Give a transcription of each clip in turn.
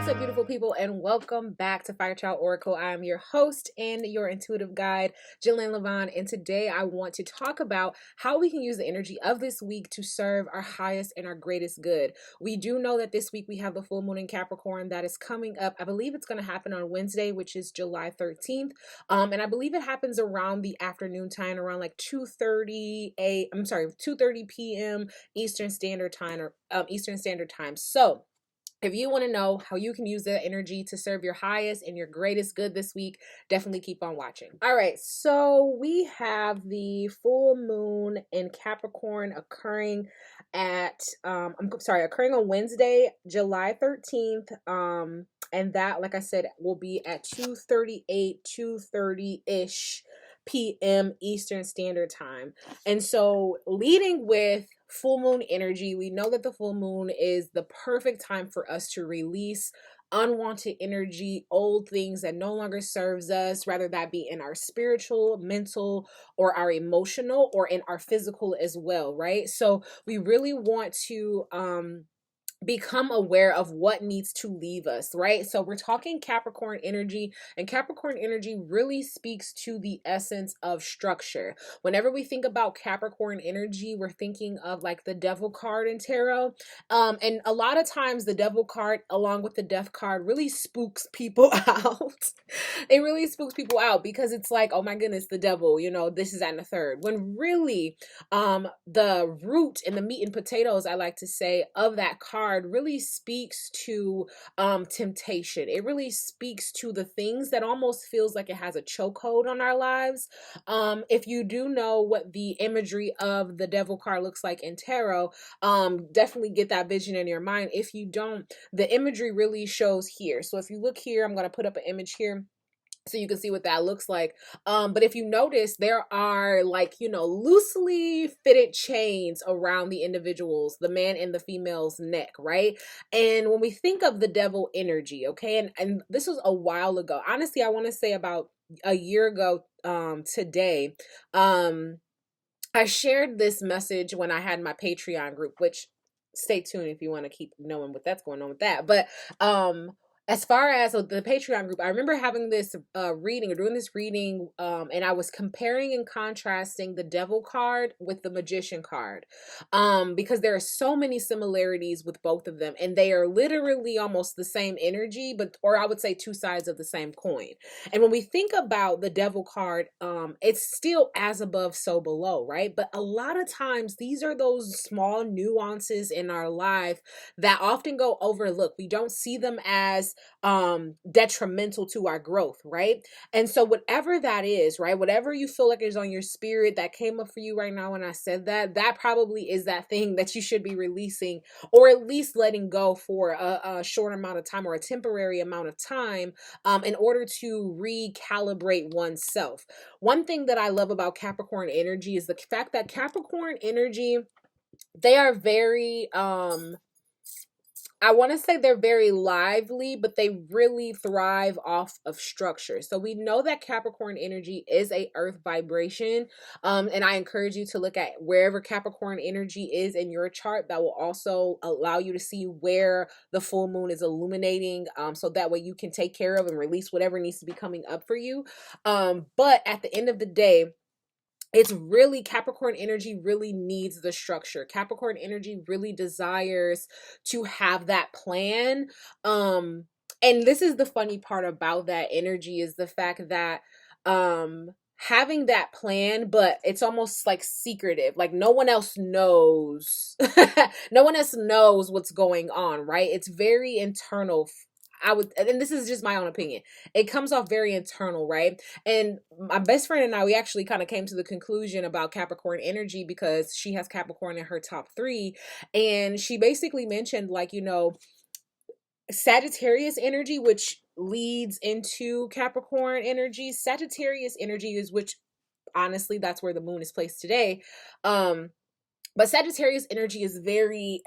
What's up, beautiful people, and welcome back to Fire Child Oracle. I am your host and your intuitive guide, Jillian Levon, and today I want to talk about how we can use the energy of this week to serve our highest and our greatest good. We do know that this week we have the full moon in Capricorn that is coming up. I believe it's going to happen on Wednesday, which is July 13th, and I believe it happens around the afternoon time, around like 2:30 p.m. Eastern Standard Time, So if you want to know how you can use that energy to serve your highest and your greatest good this week, definitely keep on watching. All right, so we have the full moon in Capricorn occurring occurring on Wednesday, July 13th. And that, like I said, will be at 2:30-ish p.m. Eastern Standard Time. And so leading with full moon energy, we know that the full moon is the perfect time for us to release unwanted energy, old things that no longer serves us, whether that be in our spiritual, mental, or our emotional, or in our physical as well, right? So we really want to become aware of what needs to leave us, right? So we're talking Capricorn energy, and Capricorn energy really speaks to the essence of structure. Whenever we think about Capricorn energy, we're thinking of like the Devil card in tarot. And a lot of times the Devil card along with the Death card really spooks people out. It really spooks people out because it's like, oh my goodness, the devil, this is and the third. When really the root and the meat and potatoes, I like to say, of that card really speaks to temptation. It really speaks to the things that almost feels like it has a chokehold on our lives. If you do know what the imagery of the Devil card looks like in tarot, definitely get that vision in your mind. If you don't, the imagery really shows here. So if you look here, I'm going to put up an image here so you can see what that looks like. But if you notice, there are loosely fitted chains around the individuals, the man and the female's neck, right? And when we think of the devil energy, okay, and this was a while ago. Honestly, I want to say about a year ago today, I shared this message when I had my Patreon group, which stay tuned if you want to keep knowing what that's going on with that. But as far as the Patreon group, I remember having this reading or doing this reading, and I was comparing and contrasting the Devil card with the Magician card, because there are so many similarities with both of them, and they are literally almost the same energy, or I would say two sides of the same coin. And when we think about the Devil card, it's still as above, so below, right? But a lot of times these are those small nuances in our life that often go overlooked. We don't see them as detrimental to our growth, right? And so whatever that is, right, whatever you feel like is on your spirit that came up for you right now when I said that, that probably is that thing that you should be releasing, or at least letting go for a short amount of time, or a temporary amount of time, in order to recalibrate oneself. One thing that I love about Capricorn energy is the fact that Capricorn energy, they are very I want to say they're very lively, but they really thrive off of structure. So we know that Capricorn energy is a earth vibration. And I encourage you to look at wherever Capricorn energy is in your chart. That will also allow you to see where the full moon is illuminating. So that way you can take care of and release whatever needs to be coming up for you. But at the end of the day, it's really Capricorn energy really needs the structure. Capricorn energy really desires to have that plan. And this is the funny part about that energy, is the fact that having that plan, but it's almost like secretive, like no one else knows. No one else knows what's going on, right? It's very internal. And this is just my own opinion, it comes off very internal, right? And my best friend and I, we actually kind of came to the conclusion about Capricorn energy because she has Capricorn in her top 3. And she basically mentioned, Sagittarius energy, which leads into Capricorn energy. Sagittarius energy is, which honestly, that's where the moon is placed today. But Sagittarius energy is very,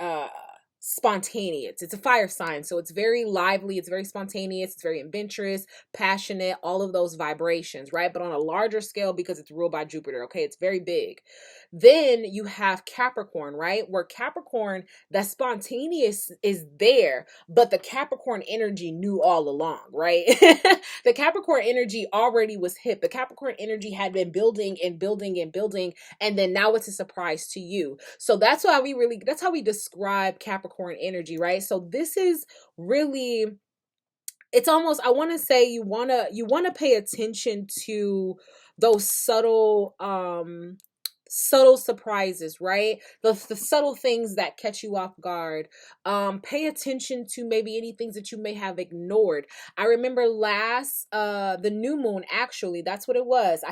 spontaneous. It's a fire sign, so it's very lively, it's very spontaneous, it's very adventurous, passionate, all of those vibrations, right? But on a larger scale, because it's ruled by Jupiter, okay? It's very big. Then you have Capricorn, right? Where Capricorn, that spontaneous is there, but the Capricorn energy knew all along, right? The Capricorn energy already was hip. The Capricorn energy had been building and building and building, and then now it's a surprise to you. So that's how we describe Capricorn energy, right? So this is really, it's almost, I want to say, you want to pay attention to those subtle surprises, right? The subtle things that catch you off guard. Pay attention to maybe any things that you may have ignored. I remember last the new moon, actually, that's what it was.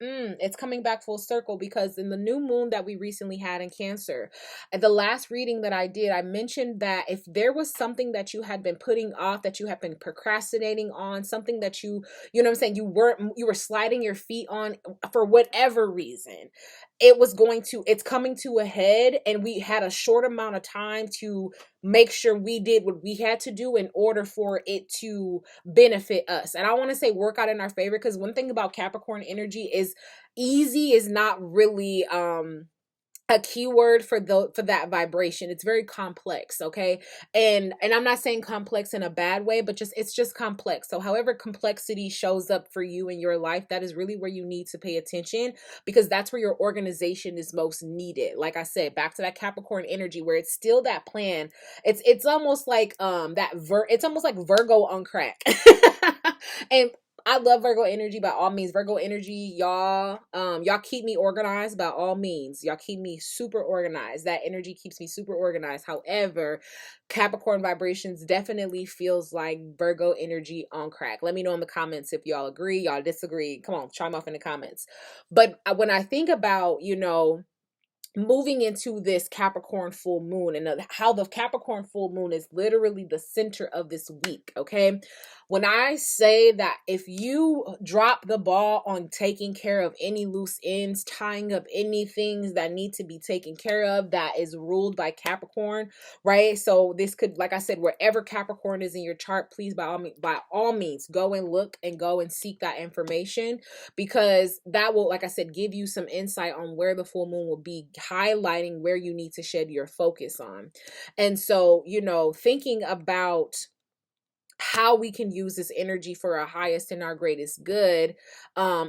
It's coming back full circle, because in the new moon that we recently had in Cancer, at the last reading that I did, I mentioned that if there was something that you had been putting off, that you have been procrastinating on, something that you know what I'm saying, you were sliding your feet on for whatever reason, it's coming to a head, and we had a short amount of time to make sure we did what we had to do in order for it to benefit us. And I want to say work out in our favor, because one thing about Capricorn energy is easy is not really a keyword for that vibration. It's very complex, okay? And I'm not saying complex in a bad way, but it's just complex. So however complexity shows up for you in your life, that is really where you need to pay attention, because that's where your organization is most needed. Like I said, back to that Capricorn energy, where it's still that plan. It's almost like it's almost like Virgo on crack. And I love Virgo energy by all means. Virgo energy, y'all keep me organized by all means. Y'all keep me super organized. That energy keeps me super organized. However, Capricorn vibrations definitely feels like Virgo energy on crack. Let me know in the comments if y'all agree, y'all disagree. Come on, chime off in the comments. But when I think about, moving into this Capricorn full moon, and how the Capricorn full moon is literally the center of this week, okay? When I say that if you drop the ball on taking care of any loose ends, tying up anything that need to be taken care of that is ruled by Capricorn, right? So this could, like I said, wherever Capricorn is in your chart, please by all means go and look and go and seek that information, because that will, like I said, give you some insight on where the full moon will be highlighting where you need to shed your focus on. And so, thinking about how we can use this energy for our highest and our greatest good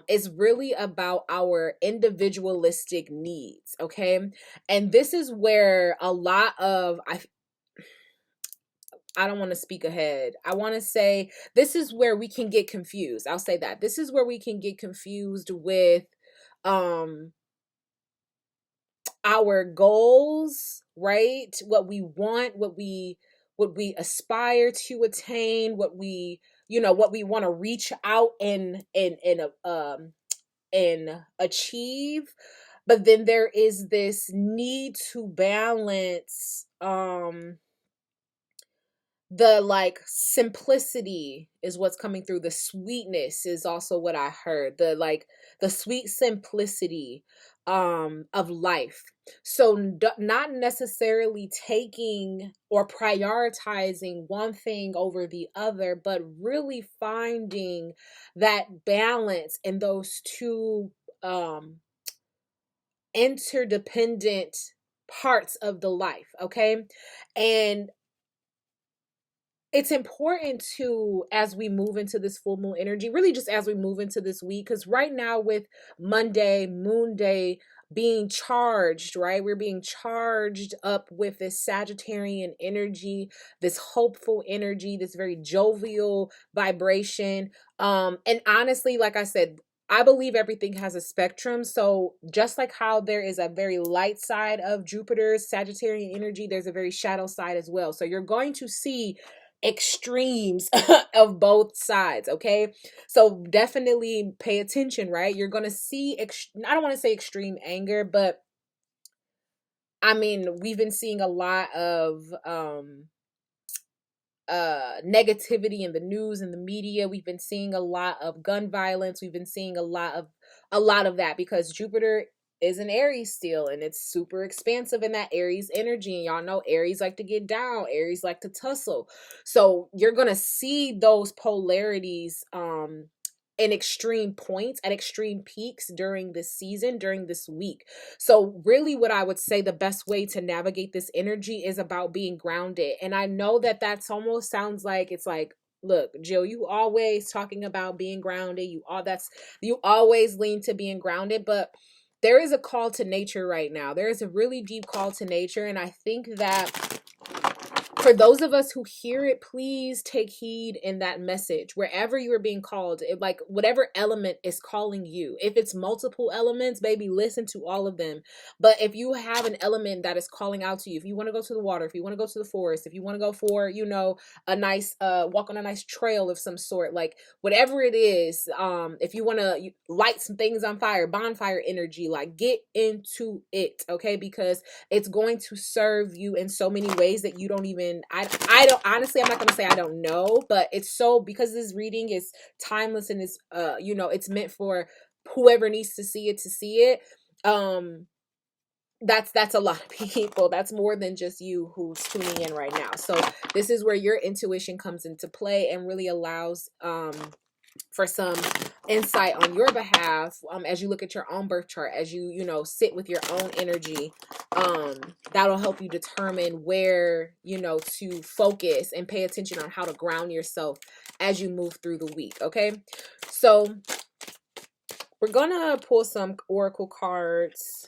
is really about our individualistic needs, okay? And this is where a lot of I don't want to speak ahead. I want to say this is where we can get confused. I'll say that. This is where we can get confused with um our goals, right? What we want, what we aspire to attain, what we want to reach out and achieve. But then there is this need to balance the like simplicity is what's coming through. The sweetness is also what I heard. The sweet simplicity of life. So not necessarily taking or prioritizing one thing over the other, but really finding that balance in those two interdependent parts of the life, okay? And it's important to, as we move into this full moon energy, really just as we move into this week, because right now with Monday, Moon Day being charged, right? We're being charged up with this Sagittarian energy, this hopeful energy, this very jovial vibration. And honestly, like I said, I believe everything has a spectrum. So just like how there is a very light side of Jupiter's Sagittarian energy, there's a very shadow side as well. So you're going to see extremes of both sides, okay? So definitely pay attention, right? You're gonna see I don't want to say extreme anger, but I mean, we've been seeing a lot of negativity in the news and the media. We've been seeing a lot of gun violence. We've been seeing a lot of that, because Jupiter is an Aries still, and it's super expansive in that Aries energy. And y'all know Aries like to get down, Aries like to tussle. So you're gonna see those polarities in extreme points, at extreme peaks during this season, during this week. So really what I would say the best way to navigate this energy is about being grounded. And I know that that's almost sounds like it's like, look, Jill, you always talking about being grounded. You always lean to being grounded, but there is a call to nature right now. There is a really deep call to nature. And I think that for those of us who hear it, please take heed in that message. Wherever you are being called, like whatever element is calling you. If it's multiple elements, baby, listen to all of them. But if you have an element that is calling out to you, if you want to go to the water, if you want to go to the forest, if you want to go for, a nice walk on a nice trail of some sort, like whatever it is, if you want to light some things on fire, bonfire energy, like get into it, okay? Because it's going to serve you in so many ways that you don't even, I don't, honestly, I'm not going to say I don't know, but it's so, because this reading is timeless and it's, it's meant for whoever needs to see it. That's a lot of people. That's more than just you who's tuning in right now. So this is where your intuition comes into play and really allows, for some insight on your behalf, as you look at your own birth chart, as you sit with your own energy, that'll help you determine where to focus and pay attention on how to ground yourself as you move through the week. Okay, so we're gonna pull some oracle cards.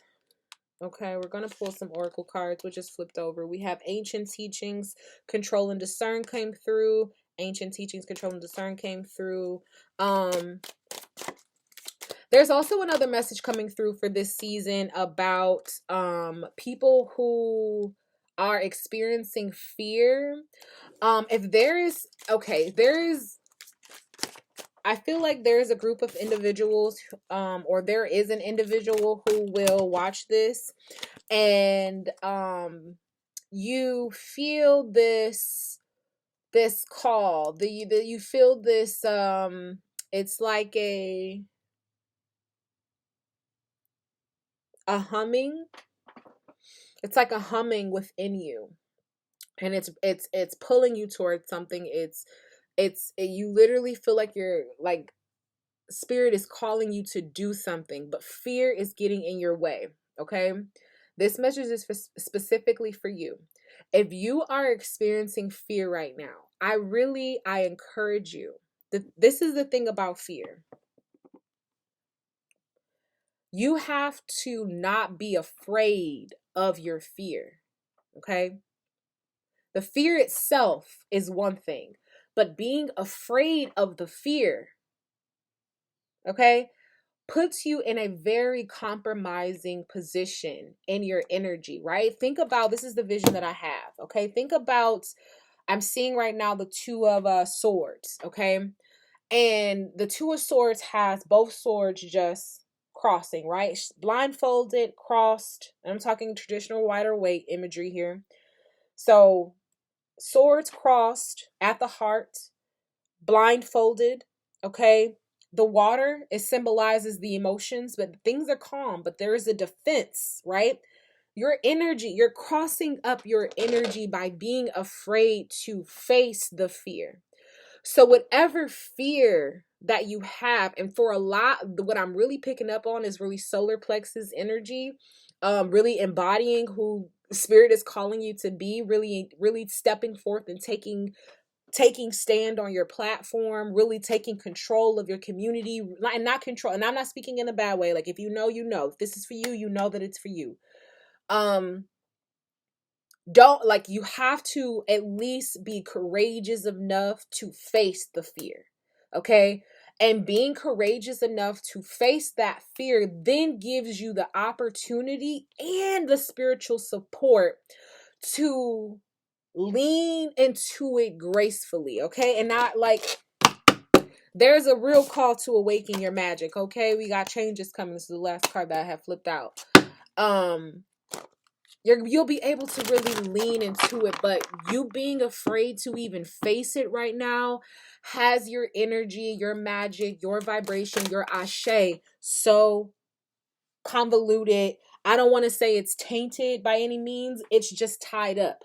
Okay, we're going to pull some oracle cards, which is flipped over. We have ancient teachings, control and discern came through. Ancient teachings, control and discern came through. There's also another message coming through for this season about people who are experiencing fear. If there is, okay, I feel like there's a group of individuals, or there is an individual who will watch this, and you feel this call. You feel this. It's like a humming. It's like a humming within you, and it's pulling you towards something. You literally feel like you're like spirit is calling you to do something, but fear is getting in your way. Okay, this message is specifically for you. If you are experiencing fear right now, I encourage you. This is the thing about fear. You have to not be afraid of your fear. Okay, the fear itself is one thing, but being afraid of the fear, okay, puts you in a very compromising position in your energy, right? Think about, this is the vision that I have, okay? Think about, I'm seeing right now the two of swords, okay? And the two of swords has both swords just crossing, right? Blindfolded, crossed. And I'm talking traditional wider weight imagery here. So swords crossed at the heart, blindfolded, okay? The water, it symbolizes the emotions, but things are calm, but there is a defense, right? Your energy, you're crossing up your energy by being afraid to face the fear. So whatever fear that you have, and for a lot, what I'm really picking up on is really solar plexus energy, really embodying who spirit is calling you to be, really, really stepping forth and taking stand on your platform, really taking control of your community, and not control. And I'm not speaking in a bad way. Like if if this is for you, you know that it's for you. Don't, like, you have to at least be courageous enough to face the fear. Okay. And being courageous enough to face that fear then gives you the opportunity and the spiritual support to lean into it gracefully, okay? And not like, there's a real call to awaken your magic, okay? We got changes coming. This is the last card that I have flipped out. You'll be able to really lean into it, but you being afraid to even face it right now has your energy, your magic, your vibration, your ashe so convoluted. I don't want to say it's tainted by any means. It's just tied up.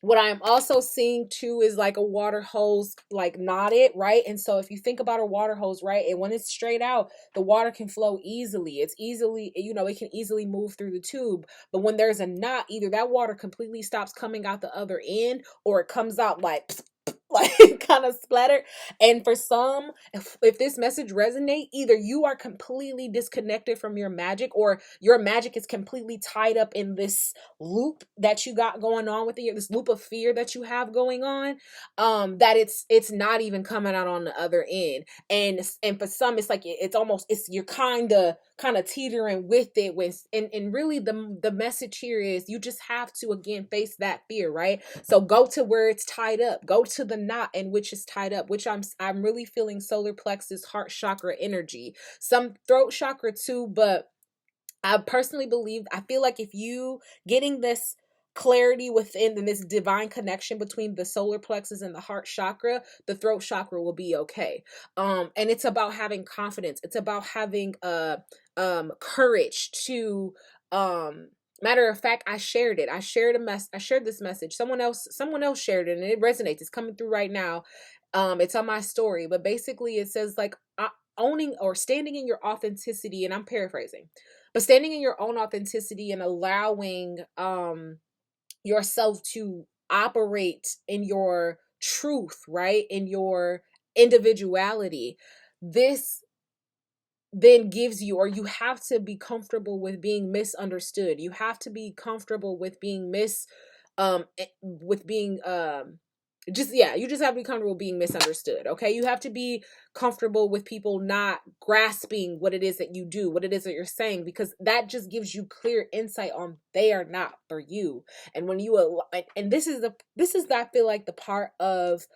What I am also seeing too is like a water hose, like knotted, right? And so if you think about a water hose, right, and when it's straight out, the water can flow easily. It's easily, it can easily move through the tube. But when there's a knot, either that water completely stops coming out the other end, or it comes out like like kind of splattered. And for some, if this message resonate, either you are completely disconnected from your magic, or your magic is completely tied up in this loop that you got going on with you, this loop of fear that you have going on, that it's not even coming out on the other end. And for some, it's like it's almost, it's, you're kind of teetering with it, when and really the message here is you just have to again face that fear, right? So go to where it's tied up, go to the knot in which is tied up, which I'm really feeling solar plexus, heart chakra energy, some throat chakra too. But I personally believe, I feel like if you getting this clarity within, and this divine connection between the solar plexus and the heart chakra, the throat chakra will be okay. And it's about having confidence. It's about having courage to matter of fact, I shared it. I shared this message. Someone else shared it, and it resonates. It's coming through right now. It's on my story, but basically it says like, owning or standing in your authenticity, and I'm paraphrasing, but standing in your own authenticity and allowing yourself to operate in your truth, right, in your individuality. This then gives you, or you have to be comfortable with being misunderstood. You have to be comfortable with being with being just, yeah, you just have to be comfortable being misunderstood. Okay, you have to be comfortable with people not grasping what it is that you do, what it is that you're saying, because that just gives you clear insight on they are not for you. And when you and this is I feel like the part of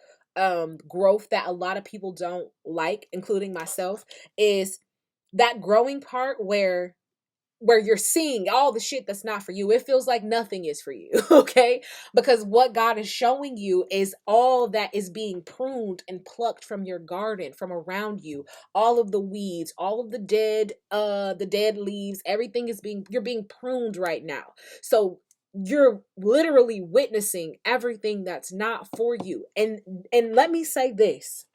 growth that a lot of people don't like, including myself, is that growing part where you're seeing all the shit that's not for you. It feels like nothing is for you, okay? Because what God is showing you is all that is being pruned and plucked from your garden, from around you. All of the weeds, all of the dead leaves, everything is you're being pruned right now. So you're literally witnessing everything that's not for you. And let me say this,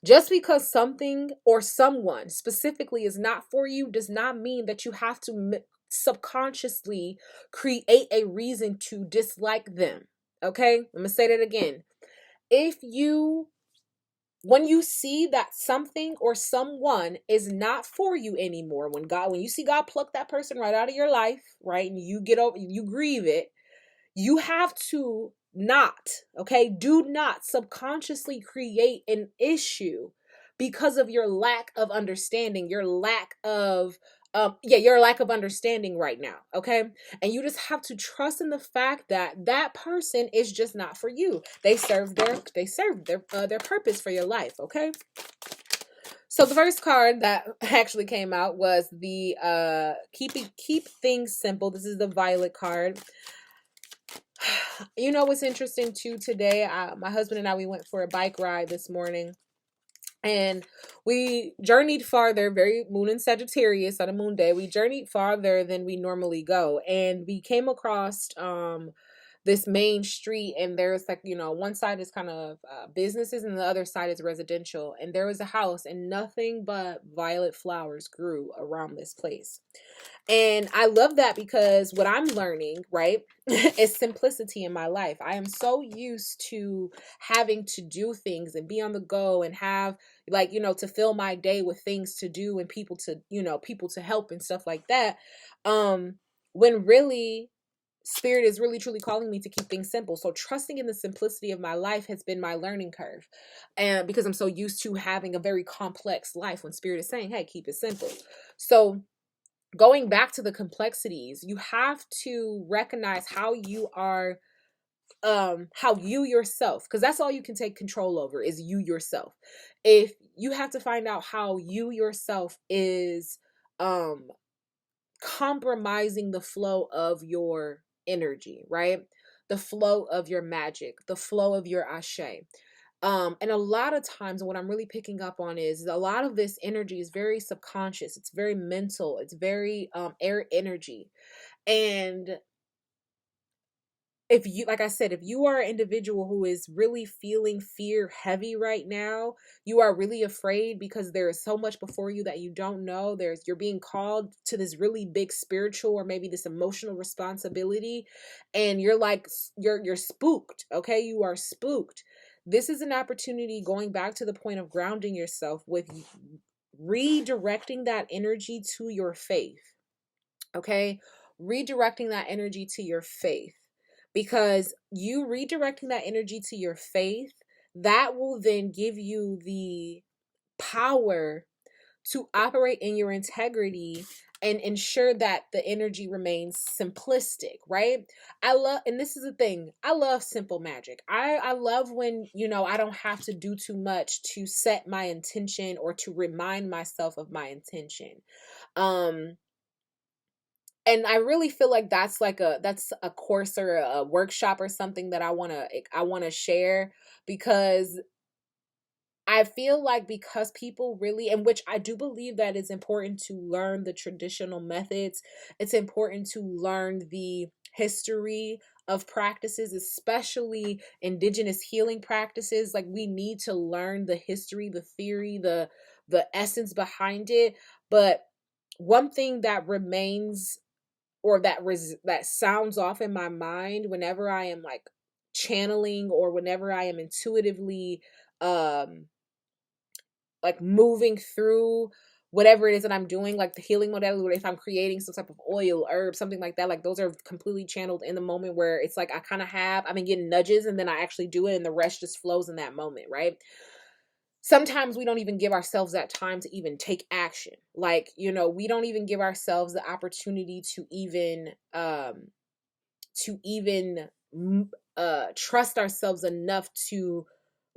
just because something or someone specifically is not for you does not mean that you have to subconsciously create a reason to dislike them. Okay? I'm going to say that again. If you When you see that something or someone is not for you anymore, when you see God pluck that person right out of your life, right? And you grieve it, you have to not, okay, do not subconsciously create an issue because of your lack of understanding, your lack of understanding right now, okay? And you just have to trust in the fact that that person is just not for you. They serve their purpose for your life, okay? So the first card that actually came out was the keep things simple. This is the violet card. You know what's interesting too today? My husband and I, we went for a bike ride this morning, and we journeyed farther, very moon and Sagittarius on a moon day. We journeyed farther than we normally go, and we came across this main street, and there's like, one side is kind of businesses and the other side is residential, and there was a house, and nothing but violet flowers grew around this place. And I love that because what I'm learning, right, is simplicity in my life. I am so used to having to do things and be on the go and have, like, to fill my day with things to do and people to help and stuff like that. When really Spirit is really truly calling me to keep things simple. So trusting in the simplicity of my life has been my learning curve. And because I'm so used to having a very complex life, when Spirit is saying, hey, keep it simple. So going back to the complexities, you have to recognize how you are, how you yourself, because that's all you can take control over is you yourself. If you have to find out how you yourself is compromising the flow of your energy, right? The flow of your magic, the flow of your ashe. And a lot of times what I'm really picking up on is a lot of this energy is very subconscious. It's very mental. It's very air energy. And if you, like I said, if you are an individual who is really feeling fear heavy right now, you are really afraid because there is so much before you that you don't know. You're being called to this really big spiritual or maybe this emotional responsibility, and you're like, you're spooked. Okay, you are spooked. This is an opportunity, going back to the point of grounding yourself with redirecting that energy to your faith. Okay, redirecting that energy to your faith, because you redirecting that energy to your faith, that will then give you the power to operate in your integrity and ensure that the energy remains simplistic, right? I love, and this is the thing, I love simple magic. I love when, I don't have to do too much to set my intention or to remind myself of my intention. um and I really feel like that's a course or a workshop or something that I want to share, because I feel like, because people really, and which I do believe that it's important to learn the traditional methods. It's important to learn the history of practices, especially indigenous healing practices. Like, we need to learn the history, the theory, the essence behind it. But one thing that remains, or that sounds off in my mind whenever I am like channeling, or whenever I am intuitively um like moving through whatever it is that I'm doing, like the healing modality, or if I'm creating some type of oil, herb, something like that, like those are completely channeled in the moment, where it's like I've been getting nudges and then I actually do it and the rest just flows in that moment, right? Sometimes we don't even give ourselves that time to even take action. Like, we don't even give ourselves the opportunity to even trust ourselves enough to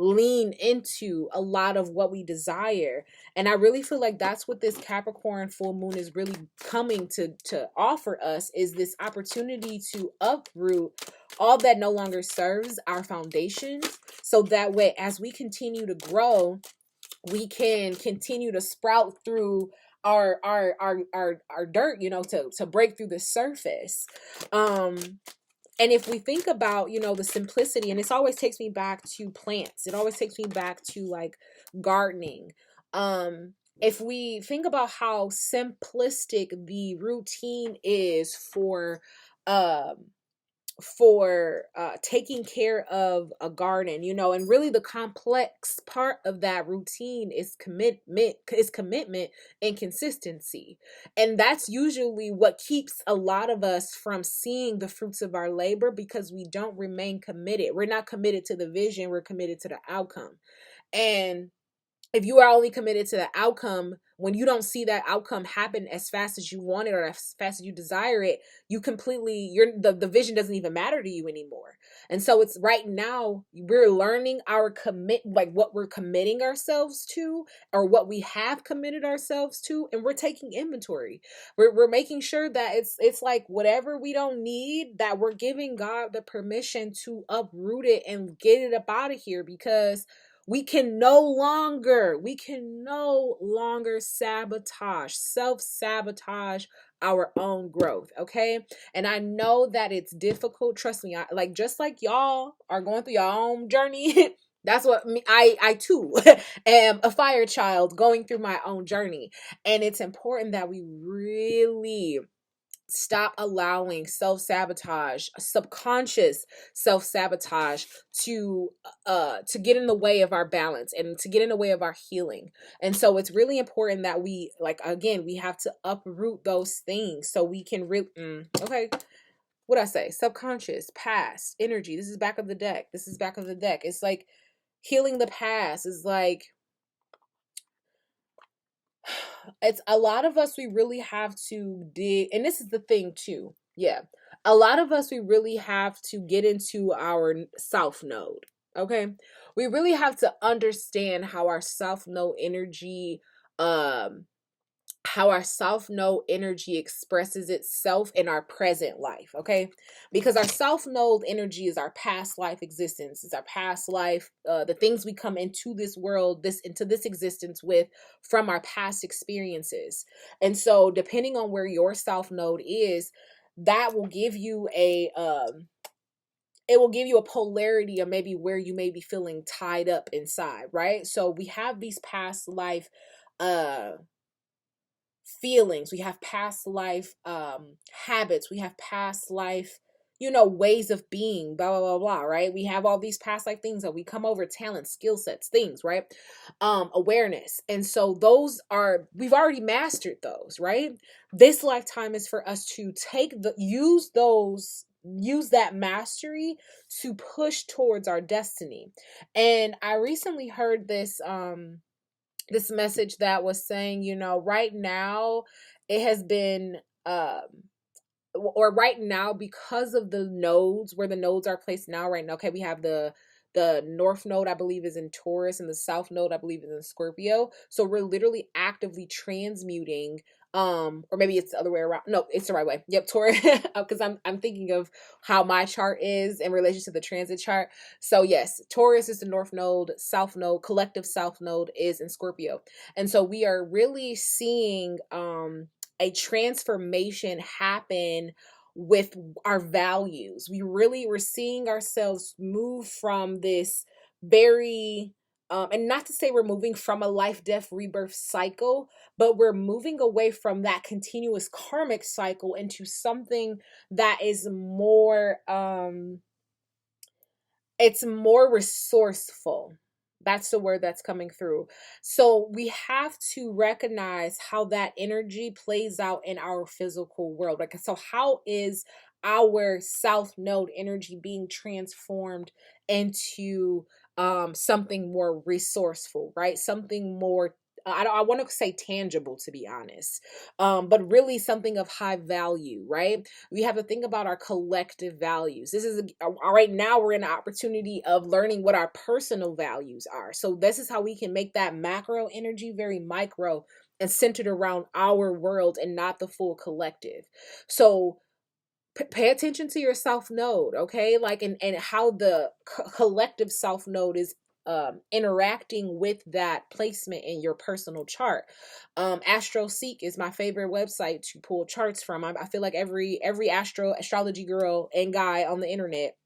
lean into a lot of what we desire. And I really feel like that's what this Capricorn full moon is really coming to offer us, is this opportunity to uproot all that no longer serves our foundations, so that way, as we continue to grow, we can continue to sprout through our dirt, to break through the surface. And if we think about, the simplicity, and this always takes me back to plants, it always takes me back to like gardening. If we think about how simplistic the routine is for taking care of a garden, and really the complex part of that routine is commitment and consistency. And that's usually what keeps a lot of us from seeing the fruits of our labor, because we don't remain committed. We're not committed to the vision, we're committed to the outcome. And if you are only committed to the outcome, when you don't see that outcome happen as fast as you want it, or as fast as you desire it, the vision doesn't even matter to you anymore. And so it's right now, we're learning like what we're committing ourselves to, or what we have committed ourselves to, and we're taking inventory. We're making sure that it's like whatever we don't need, that we're giving God the permission to uproot it and get it up out of here, because we can no longer self-sabotage our own growth. Okay. And I know that it's difficult. Trust me. Like, just like y'all are going through your own journey. That's what I too am a fire child going through my own journey. And it's important that we really stop allowing self-sabotage, subconscious self-sabotage, to get in the way of our balance and to get in the way of our healing. And so it's really important that we, like, again, we have to uproot those things so we can really okay, what I say, subconscious, past energy. This is back of the deck. It's like healing the past is like, it's a lot of us, we really have to dig, and this is the thing too. Yeah. A lot of us, we really have to get into our south node. Okay. We really have to understand um how our self node energy expresses itself in our present life. Okay. Because our self node energy is our past life existence, it's our past life, the things we come into this world, into this existence with, from our past experiences. And so depending on where your self node is, that will give you it will give you a polarity of maybe where you may be feeling tied up inside, right? So we have these past life uh feelings, we have past life habits, we have past life, ways of being, blah blah blah blah, right? We have all these past life things that we come over, talents, skill sets, things, right? Awareness. And so those are, we've already mastered those, right? This lifetime is for us to use that mastery to push towards our destiny. And I recently heard this message that was saying, right now it has been or right now, because of the nodes, where the nodes are placed now, right now, okay, we have the north node, I believe, is in Taurus, and the south node, I believe, is in Scorpio. So we're literally actively transmuting, or maybe it's the other way around. No, it's the right way. Yep, Taurus, because I'm thinking of how my chart is in relation to the transit chart. So yes, Taurus is the north node, south node, collective south node is in Scorpio. And so we are really seeing a transformation happen with our values. We're seeing ourselves move from this very and not to say we're moving from a life, death, rebirth cycle, but we're moving away from that continuous karmic cycle into something that is more it's more resourceful. That's the word that's coming through. So we have to recognize how that energy plays out in our physical world. Like, so how is our south node energy being transformed into something more resourceful, right? Something more, I want to say tangible, to be honest, but really something of high value, right? We have to think about our collective values. This is right now we're in an opportunity of learning what our personal values are. So this is how we can make that macro energy very micro and centered around our world and not the full collective. So pay attention to your south node, okay? Like, and how the collective south node is interacting with that placement in your personal chart. AstroSeek is my favorite website to pull charts from. I feel like every astrology girl and guy on the internet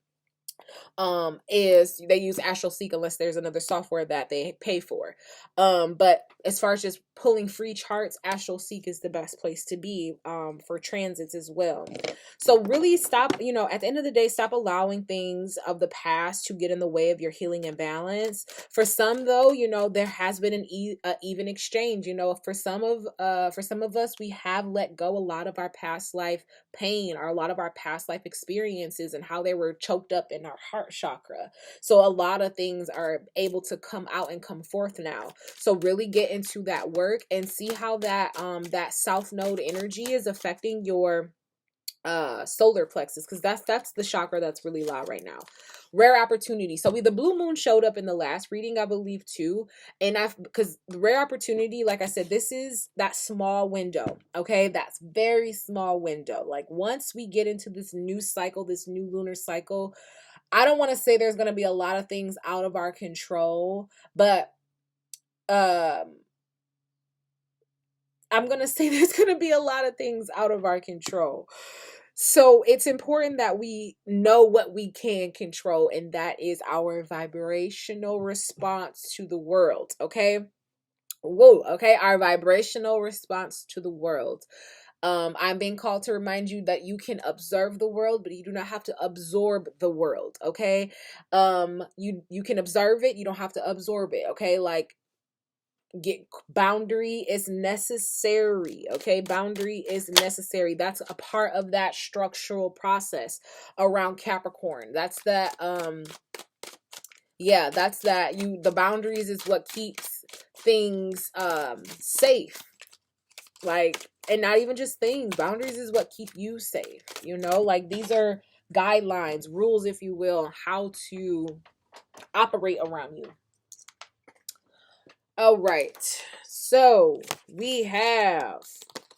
is, they use AstroSeek unless there's another software that they pay for. But as far as just pulling free charts, AstroSeek is the best place to be for transits as well. So really stop, at the end of the day, stop allowing things of the past to get in the way of your healing and balance. For some though, there has been an even exchange. For some of us, we have let go a lot of our past life pain, or a lot of our past life experiences, and how they were choked up in our heart chakra. So a lot of things are able to come out and come forth now. So really get into that work and see how that south node energy is affecting your solar plexus, because that's the chakra that's really loud right now. Rare opportunity. So the blue moon showed up in the last reading, I believe, too. And because the rare opportunity, like I said, this is that small window, okay? That's very small window. Like, once we get into this new cycle, this new lunar cycle, I don't want to say there's going to be a lot of things out of our control, but I'm going to say there's going to be a lot of things out of our control. So it's important that we know what we can control, and that is our vibrational response to the world, okay? Whoa, okay? Our vibrational response to the world. I'm being called to remind you that you can observe the world, but you do not have to absorb the world, okay? You can observe it, you don't have to absorb it, okay? Like, boundary is necessary, okay? Boundary is necessary. That's a part of that structural process around Capricorn. That's that that's that the boundaries is what keeps things safe. Like, and not even just things, boundaries is what keep you safe, like, these are guidelines, rules, if you will, how to operate around you. All right, so we have,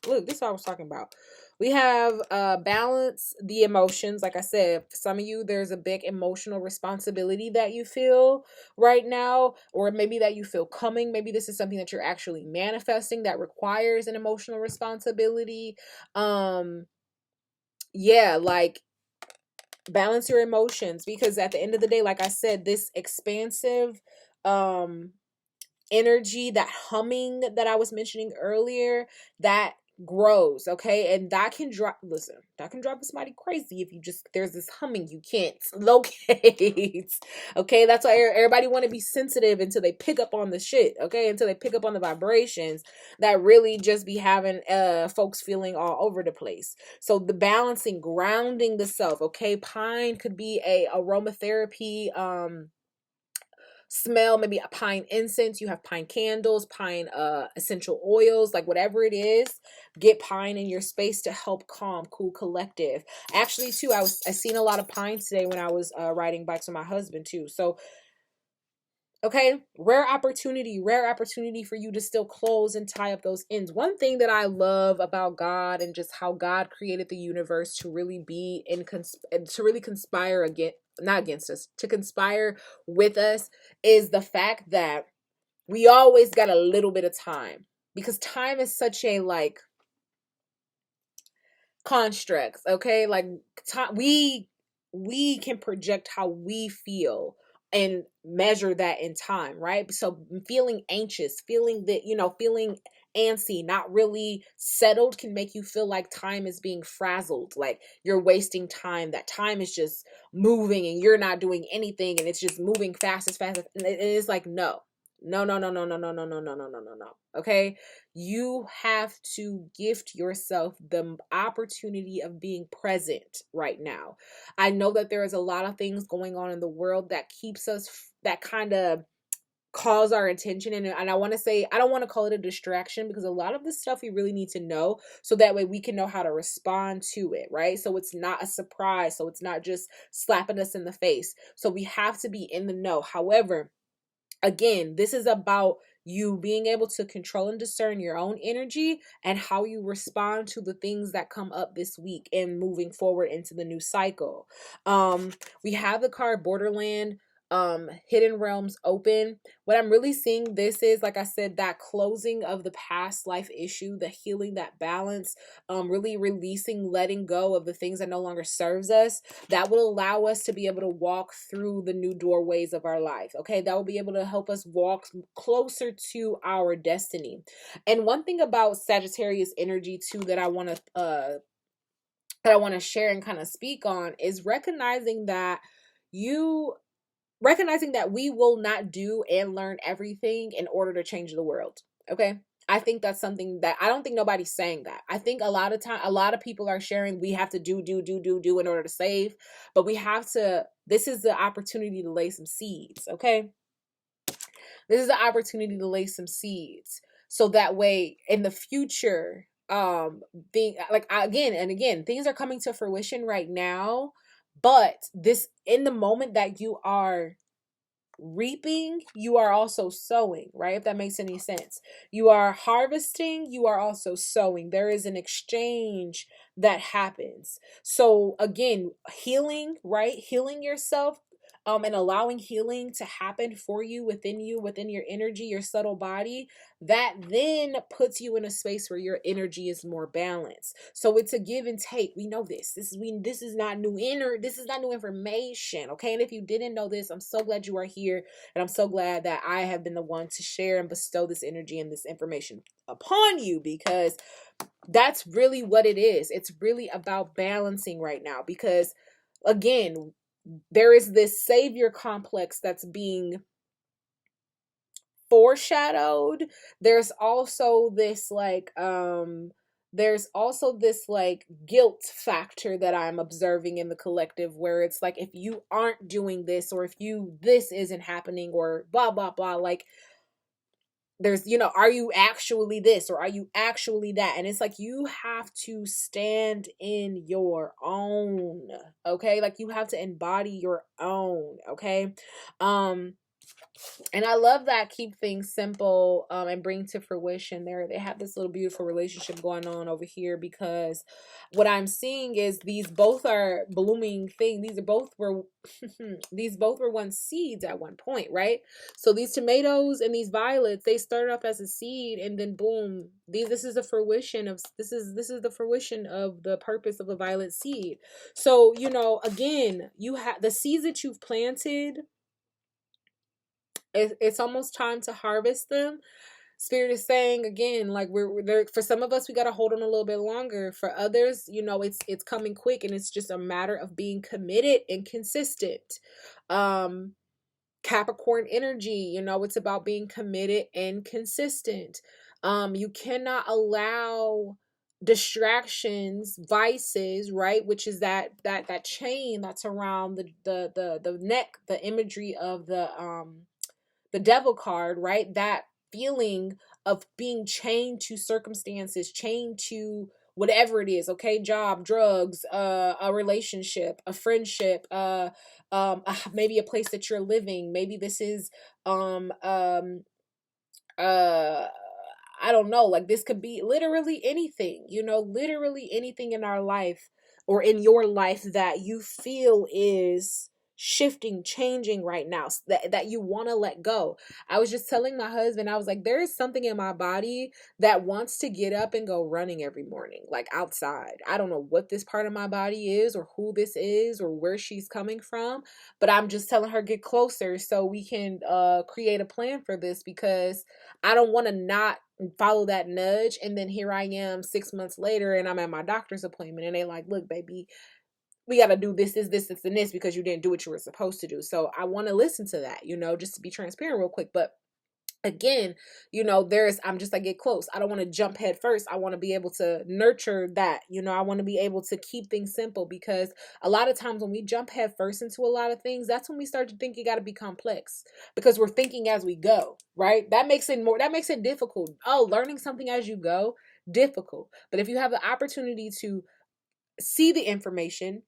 look, this is what I was talking about. We have balance the emotions. Like I said, for some of you, there's a big emotional responsibility that you feel right now, or maybe that you feel coming. Maybe this is something that you're actually manifesting that requires an emotional responsibility. Yeah, like, Balance your emotions, because at the end of the day, like I said, this expansive um energy, that humming that I was mentioning earlier, that grows, okay? And that can drop, listen, that can drive somebody crazy if you just, there's this humming you can't locate. Okay? That's why everybody want to be sensitive until they pick up on the shit, okay? Until they pick up on the vibrations that really just be having folks feeling all over the place. So the balancing, grounding the self, okay? Pine could be a aromatherapy smell, maybe a pine incense. You have pine candles, pine essential oils, like whatever it is. Get pine in your space to help calm, cool, collective. Actually too, I seen a lot of pine today when I was riding bikes with my husband too. So okay, rare opportunity for you to still close and tie up those ends. One thing that I love about God and just how God created the universe to really be to really conspire against, not against us, to conspire with us, is the fact that we always got a little bit of time, because time is such a like constructs, okay? Like time, we can project how we feel and measure that in time, right? So feeling anxious, feeling that, feeling antsy, not really settled, can make you feel like time is being frazzled, like you're wasting time, that time is just moving and you're not doing anything and it's just moving fast as fast and it is like, no, no, no, no, no, no, no, no, no, no, no, no, no, no. Okay, you have to gift yourself the opportunity of being present right now. I know that there is a lot of things going on in the world that keeps us, that kind of calls our attention. And I want to say, I don't want to call it a distraction, because a lot of this stuff we really need to know so that way we can know how to respond to it, right? So it's not a surprise. So it's not just slapping us in the face. So we have to be in the know. However, again, this is about you being able to control and discern your own energy and how you respond to the things that come up this week and moving forward into the new cycle. We have the card Borderland, Hidden Realms open. What I'm really seeing this is, like I said, that closing of the past life issue, the healing, that balance, really releasing, letting go of the things that no longer serves us. That will allow us to be able to walk through the new doorways of our life. Okay, that will be able to help us walk closer to our destiny. And one thing about Sagittarius energy too that I want to share and kind of speak on is you recognizing that we will not do and learn everything in order to change the world. Okay, I think that's something that I don't think nobody's saying that. I think a lot of people are sharing we have to do in order to save, but we have to, this is the opportunity to lay some seeds. Okay, this is the opportunity to lay some seeds, so that way in the future, being like, again and again, things are coming to fruition right now, but this, in the moment that you are reaping, you are also sowing, right? If that makes any sense. You are harvesting, you are also sowing. There is an exchange that happens. So again, healing, right? Healing yourself, and allowing healing to happen for you, within your energy, your subtle body, that then puts you in a space where your energy is more balanced. So it's a give and take. We know this. This is not this is not new information. Okay. And if you didn't know this, I'm so glad you are here. And I'm so glad that I have been the one to share and bestow this energy and this information upon you, because that's really what it is. It's really about balancing right now, because again, there is this savior complex that's being foreshadowed. There's also this guilt factor that I'm observing in the collective, where it's like, if you aren't doing this, or if this isn't happening, or blah blah blah, like there's, are you actually this, or are you actually that? And it's like, you have to stand in your own, okay? Like you have to embody your own, okay? And I love that keep things simple, and bring to fruition. They have this little beautiful relationship going on over here, because what I'm seeing is these both are blooming things. These are both were these both were once seeds at one point, right? So these tomatoes and these violets, they started off as a seed, and then boom, this is the fruition of this is the fruition of the purpose of the violet seed. So, again, you have the seeds that you've planted. It's almost time to harvest them. Spirit is saying again, like we're there. For some of us, we got to hold on a little bit longer. For others, it's coming quick, and it's just a matter of being committed and consistent. um Capricorn energy, it's about being committed and consistent. You cannot allow distractions, vices, right, which is that chain that's around the neck, the imagery of the devil card, right? That feeling of being chained to circumstances, chained to whatever it is, okay? Job, drugs, a relationship, a friendship, maybe a place that you're living. Maybe this is uh I don't know, like this could be literally anything, literally anything in our life or in your life that you feel is shifting, changing right now, that you want to let go. I was just telling my husband, I was like, there is something in my body that wants to get up and go running every morning, like outside. I don't know what this part of my body is or who this is or where she's coming from, but I'm just telling her get closer so we can create a plan for this, because I don't want to not follow that nudge. And then here I am 6 months later and I'm at my doctor's appointment and they like, look, baby, we got to do this, and this because you didn't do what you were supposed to do. So I want to listen to that, just to be transparent real quick. But again, I'm just like, get close. I don't want to jump head first. I want to be able to nurture that. I want to be able to keep things simple, because a lot of times when we jump head first into a lot of things, that's when we start to think it got to be complex, because we're thinking as we go, right? That makes it difficult. Oh, learning something as you go, difficult. But if you have the opportunity to see the information,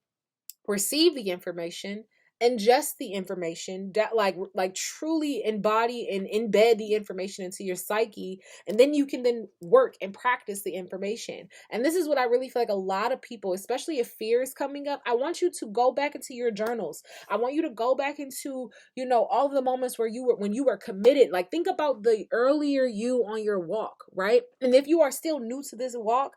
receive the information, ingest the information, that like truly embody and embed the information into your psyche, and then you can then work and practice the information. And this is what I really feel like a lot of people, especially if fear is coming up, I want you to go back into your journals. I want you to go back into all of the moments where when you were committed. Like, think about the earlier you on your walk, right? And if you are still new to this walk,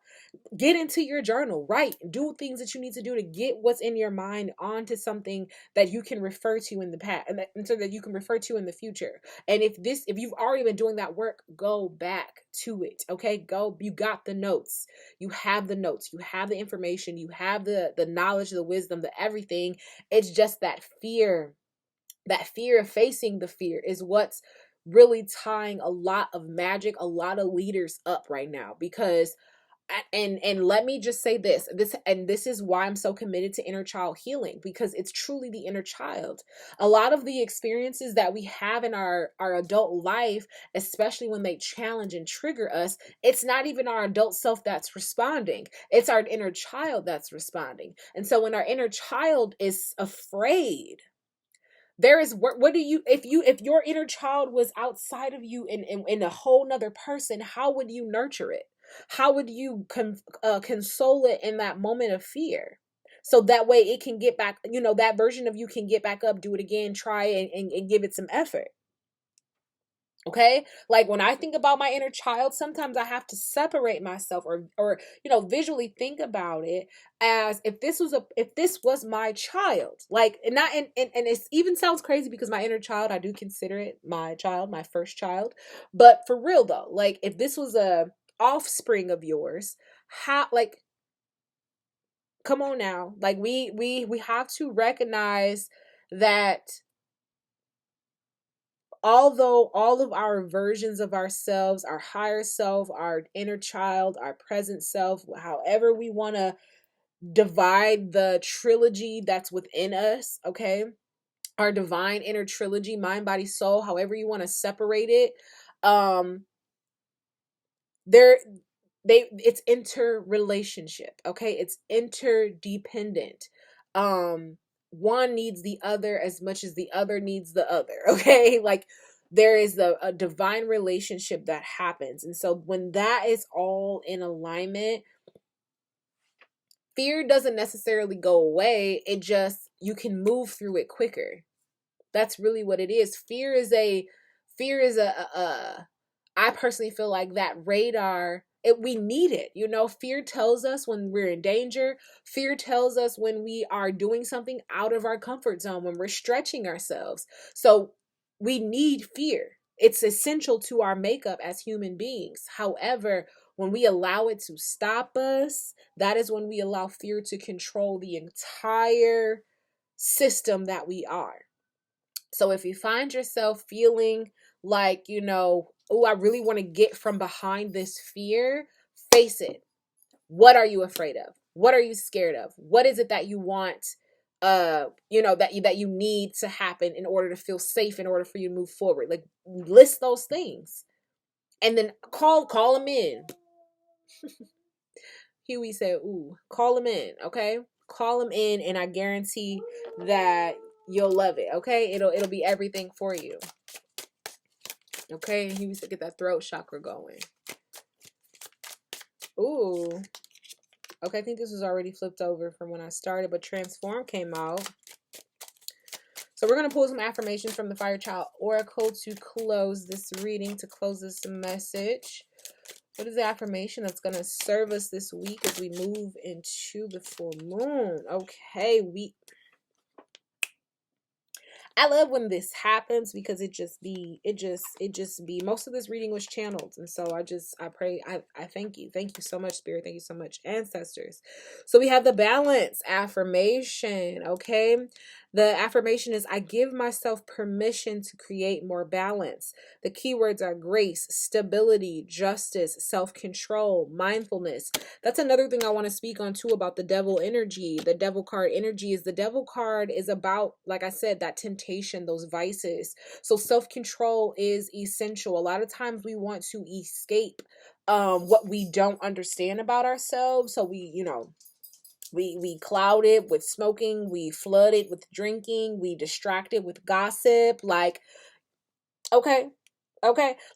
get into your journal, write, do things that you need to do to get what's in your mind onto something that you can refer to in the past, and so that you can refer to in the future. And if you've already been doing that work, go back to it. Okay, you got the notes, you have the information, you have the knowledge, the wisdom, the everything. It's just that fear of facing the fear is what's really tying a lot of magic, a lot of leaders up right now. Because and let me just say this is why I'm so committed to inner child healing, because it's truly the inner child. A lot of the experiences that we have in our adult life, especially when they challenge and trigger us, it's not even our adult self that's responding, it's our inner child that's responding. And so when our inner child is afraid, there is what do you if your inner child was outside of you in a whole nother person, how would you nurture it? How would you console it in that moment of fear, so that way it can get back, that version of you can get back up, do it again, try and give it some effort. Okay, like when I think about my inner child, sometimes I have to separate myself, or visually think about it as if this was my child. Like, and not and it even sounds crazy, because my inner child, I do consider it my child, my first child. But for real though, like if this was a offspring of yours, how, like, come on now, like we have to recognize that although all of our versions of ourselves, our higher self, our inner child, our present self, however we want to divide the trilogy that's within us, okay? Our divine inner trilogy, mind, body, soul, however you want to separate it, um there it's interrelationship, okay? It's interdependent. um one needs the other as much as the other needs the other. Okay, like there is a divine relationship that happens, and so when that is all in alignment, fear doesn't necessarily go away. It just, you can move through it quicker. That's really what it is. Fear is a I personally feel like that radar, we need it. You know, fear tells us when we're in danger. Fear tells us when we are doing something out of our comfort zone, when we're stretching ourselves. So we need fear. It's essential to our makeup as human beings. However, when we allow it to stop us, that is when we allow fear to control the entire system that we are. So if you find yourself feeling like, oh, I really want to get from behind this fear, face it. What are you afraid of? What are you scared of? What is it that you want, that you need to happen in order to feel safe, in order for you to move forward? Like, list those things and then call them in. Huey said, ooh, call them in, okay? Call them in, and I guarantee that you'll love it, okay? It'll be everything for you. Okay, he used to get that throat chakra going. Ooh. Okay, I think this was already flipped over from when I started, but Transform came out. So we're going to pull some affirmations from the Fire Child Oracle to close this reading, to close this message. What is the affirmation that's going to serve us this week as we move into the full moon? Okay, I love when this happens because it just be most of this reading was channeled. And so I pray, I thank you. Thank you so much, Spirit. Thank you so much, ancestors. So we have the balance affirmation. Okay. The affirmation is, I give myself permission to create more balance. The keywords are grace, stability, justice, self-control, mindfulness. That's another thing I want to speak on too about the devil energy. The devil card energy is, the devil card is about, like I said, that temptation, those vices. So self-control is essential. A lot of times we want to escape what we don't understand about ourselves. So we cloud it with smoking, we flood it with drinking, we distract it with gossip. Like, okay,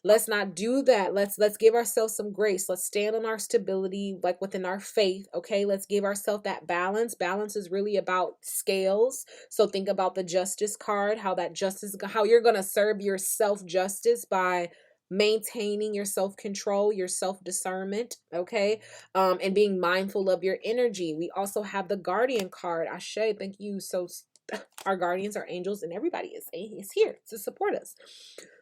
let's not do that. Let's give ourselves some grace. Let's stand on our stability, like within our faith. Okay, let's give ourselves that balance. Balance is really about scales. So think about the justice card, how you're going to serve yourself justice by maintaining your self-control, your self-discernment, okay, and being mindful of your energy. We also have the Guardian card. Ashe, thank you. So our guardians, our angels, and everybody is here to support us.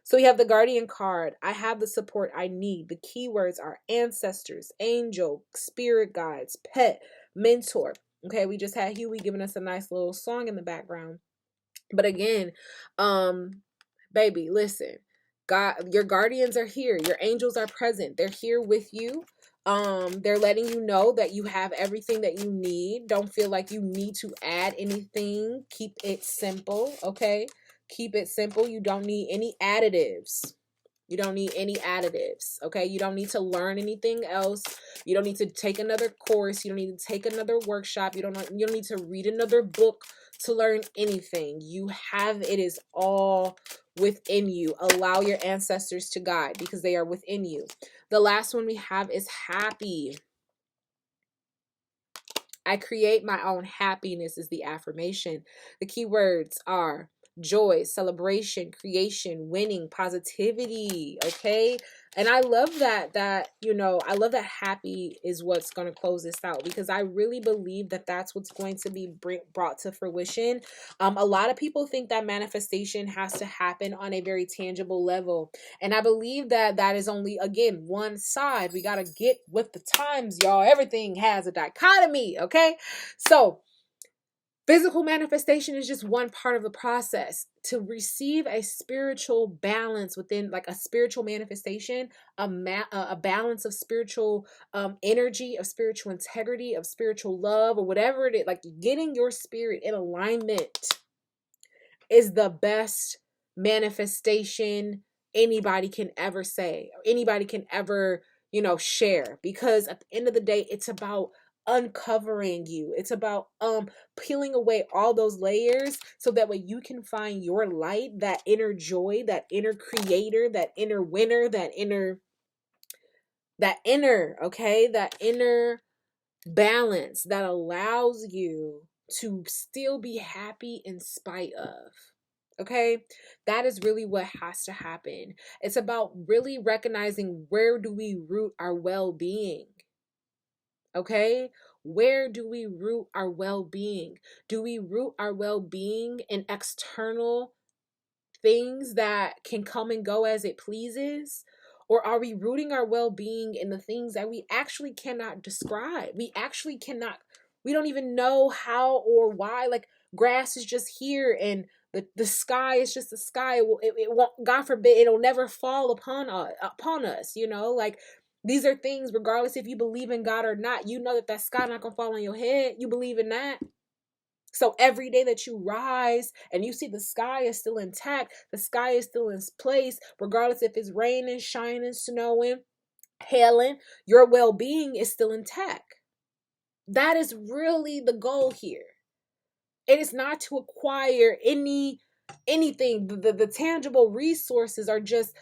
So we have the Guardian card. I have the support I need. The keywords are ancestors, angel, spirit guides, pet, mentor. Okay, we just had Huey giving us a nice little song in the background. But again, baby, listen. God, your guardians are here. Your angels are present. They're here with you. They're letting you know that you have everything that you need. Don't feel like you need to add anything. Keep it simple, okay? Keep it simple. You don't need any additives. You don't need any additives, okay? You don't need to learn anything else. You don't need to take another course. You don't need to take another workshop. You don't need to read another book to learn anything. You have it is all within you. Allow your ancestors to guide because they are within you. The last one we have is happy. I create my own happiness is the affirmation. The keywords are joy, celebration, creation, winning, positivity. Okay. And I love that I love that happy is what's going to close this out, because I really believe that that's what's going to be brought to fruition. A lot of people think that manifestation has to happen on a very tangible level. And I believe that that is only, again, one side. We got to get with the times, y'all. Everything has a dichotomy. Okay. So physical manifestation is just one part of the process. To receive a spiritual balance within, like a spiritual manifestation, a balance of spiritual energy, of spiritual integrity, of spiritual love, or whatever it is, like getting your spirit in alignment is the best manifestation anybody can ever say, or anybody can ever, share. Because at the end of the day, it's about uncovering you. It's about peeling away all those layers so that way you can find your light, that inner joy, that inner creator, that inner winner, okay, that inner balance that allows you to still be happy in spite of. Okay, that is really what has to happen. It's about really recognizing, where do we root our well-being? Okay, where do we root our well-being? Do we root our well-being in external things that can come and go as it pleases? Or are we rooting our well-being in the things that we actually cannot describe? We don't even know how or why. Like, grass is just here, and the sky is just the sky. It won't, God forbid, it'll never fall upon us, like, these are things, regardless if you believe in God or not, you know that sky not gonna fall on your head. You believe in that. So every day that you rise and you see the sky is still intact, the sky is still in place, regardless if it's raining, shining, snowing, hailing, your well-being is still intact. That is really the goal here. It is not to acquire anything. The tangible resources are just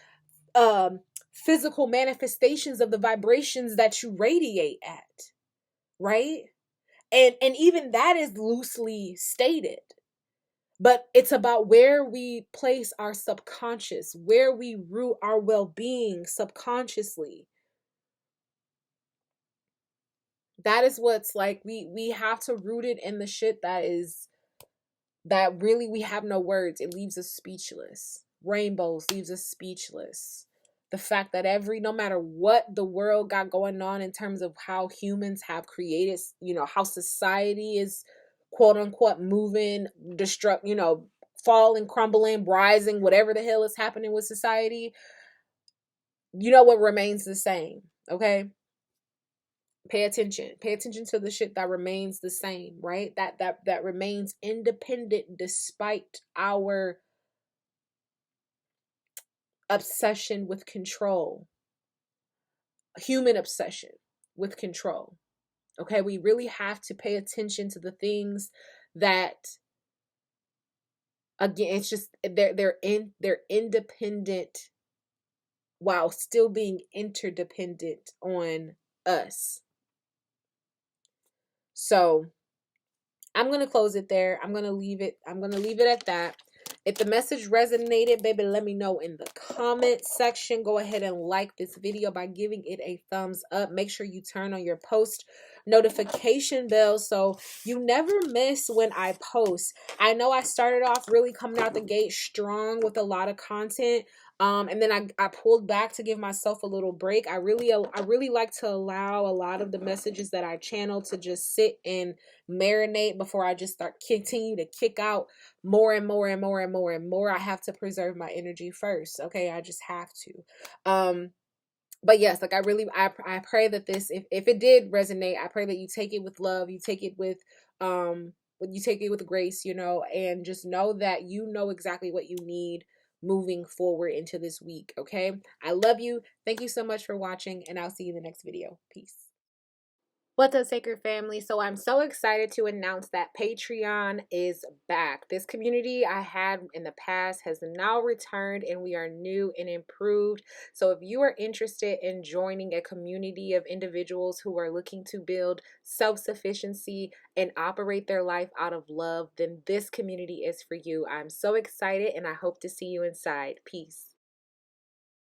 physical manifestations of the vibrations that you radiate at, right? And even that is loosely stated. But it's about where we place our subconscious, where we root our well-being subconsciously. That is what's like, we have to root it in the shit that really, we have no words. It leaves us speechless. Rainbows leaves us speechless. The fact that no matter what the world got going on in terms of how humans have created, how society is quote unquote moving, falling, crumbling, rising, whatever the hell is happening with society, what remains the same, okay? Pay attention to the shit that remains the same, right? That remains independent despite our obsession with control, human obsession with control. Okay, we really have to pay attention to the things that, again, it's just they're independent while still being interdependent on us. So I'm going to close it there. I'm going to leave it at that. If the message resonated, baby, let me know in the comment section. Go ahead and like this video by giving it a thumbs up. Make sure you turn on your post notification bell so you never miss when I post. I know I started off really coming out the gate strong with a lot of content. And then I pulled back to give myself a little break. I really like to allow a lot of the messages that I channel to just sit and marinate before I just continue to kick out more and more and more and more and more. I have to preserve my energy first. Okay, I just have to. But yes, like, I pray that this, if it did resonate, I pray that you take it with love, you take it with grace, and just know that you know exactly what you need moving forward into this week. Okay, I love you. Thank you so much for watching, and I'll see you in the next video. Peace. What's up, Sacred Family? So I'm so excited to announce that Patreon is back. This community I had in the past has now returned, and we are new and improved. So if you are interested in joining a community of individuals who are looking to build self-sufficiency and operate their life out of love, then this community is for you. I'm so excited, and I hope to see you inside. Peace.